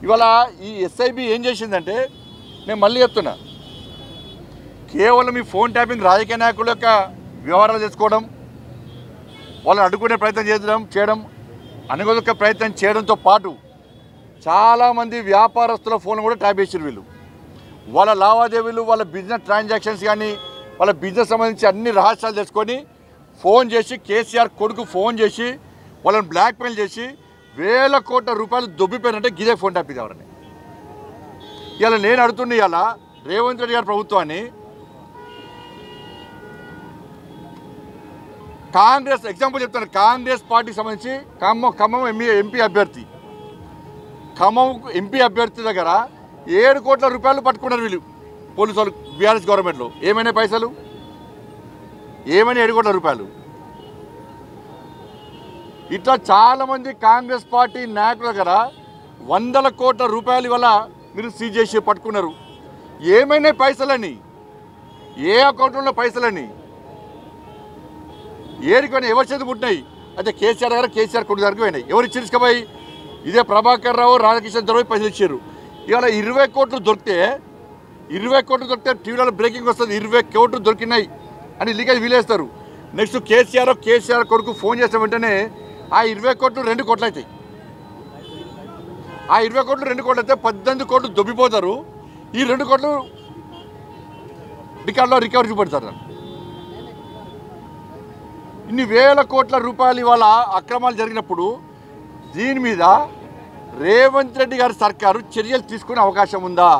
ఇవాళ ఈ ఎస్ఐబి ఏం చేసిందంటే నేను మళ్ళీ చెప్తున్నా, కేవలం ఈ ఫోన్ ట్యాపింగ్ రాజకీయ నాయకుల యొక్క వ్యవహారాలు చేసుకోవడం, వాళ్ళని అడ్డుకునే ప్రయత్నం చేయడం అనుగొదొక్క ప్రయత్నం చేయడంతో పాటు చాలామంది వ్యాపారస్తుల ఫోన్లు కూడా ట్యాప్ చేసారు వీళ్ళు. వాళ్ళ లావాదేవీలు, వాళ్ళ బిజినెస్ ట్రాన్సాక్షన్స్ కానీ వాళ్ళ బిజినెస్ సంబంధించి అన్ని రహస్యాలు తెలుసుకొని ఫోన్ చేసి కేసీఆర్ కొడుకు ఫోన్ చేసి వాళ్ళని బ్లాక్మెయిల్ చేసి వేల కోట్ల రూపాయలు దొబ్బిపోయినంటే గిదే ఫోన్ ట్యాప్ ఇవ్వాలని. ఇలా నేను అడుగుతున్నా, ఇలా రేవంత్ రెడ్డి గారి ప్రభుత్వాన్ని కాంగ్రెస్ ఎగ్జాంపుల్ చెప్తాను. కాంగ్రెస్ పార్టీకి సంబంధించి ఖమ్మం ఎంపీ అభ్యర్థి, ఖమ్మం ఎంపీ అభ్యర్థి దగ్గర 7 కోట్ల రూపాయలు పట్టుకున్నారు వీళ్ళు పోలీసు వాళ్ళు బీఆర్ఎస్ గవర్నమెంట్లో. ఏమైనా పైసలు ఏమైనా 7 కోట్ల రూపాయలు. ఇట్లా చాలామంది కాంగ్రెస్ పార్టీ నాయకుల దగ్గర 100ల కోట్ల రూపాయలు వల్ల మీరు సీజ్ చేసి పట్టుకున్నారు. ఏమైనా పైసలని, ఏ అకౌంట్లో పైసలని ఏరికొని ఎవరి చేతి పుట్టినాయి? అయితే కేసీఆర్ దగ్గర, కేసీఆర్ కొడుకు దగ్గరకు పోయినాయి. ఎవరు ఇచ్చిపోయి? ఇదే ప్రభాకర్ రావు, రాధాకిషన్ దొరికి పైసలు ఇచ్చారు. ఇవాళ 20 కోట్లు దొరికితే టీవీలో బ్రేకింగ్ వస్తుంది, 20 కోట్లు దొరికినాయి అని లీకేజ్ వీలేస్తారు. నెక్స్ట్ కేసీఆర్ కొడుకు ఫోన్ చేసిన వెంటనే ఆ 20 కోట్లు 2 కోట్లు అవుతాయి. ఆ 20 కోట్లు 2 కోట్లు అయితే 18 కోట్లు దొబ్బిపోతారు. ఈ 2 కోట్లు రికార్డులో రికవరీ చూపెడతారు. ఇన్ని వేల కోట్ల రూపాయలు ఇవాళ అక్రమాలు జరిగినప్పుడు దీని మీద రేవంత్ రెడ్డి గారి సర్కారు చర్యలు తీసుకునే అవకాశం ఉందా?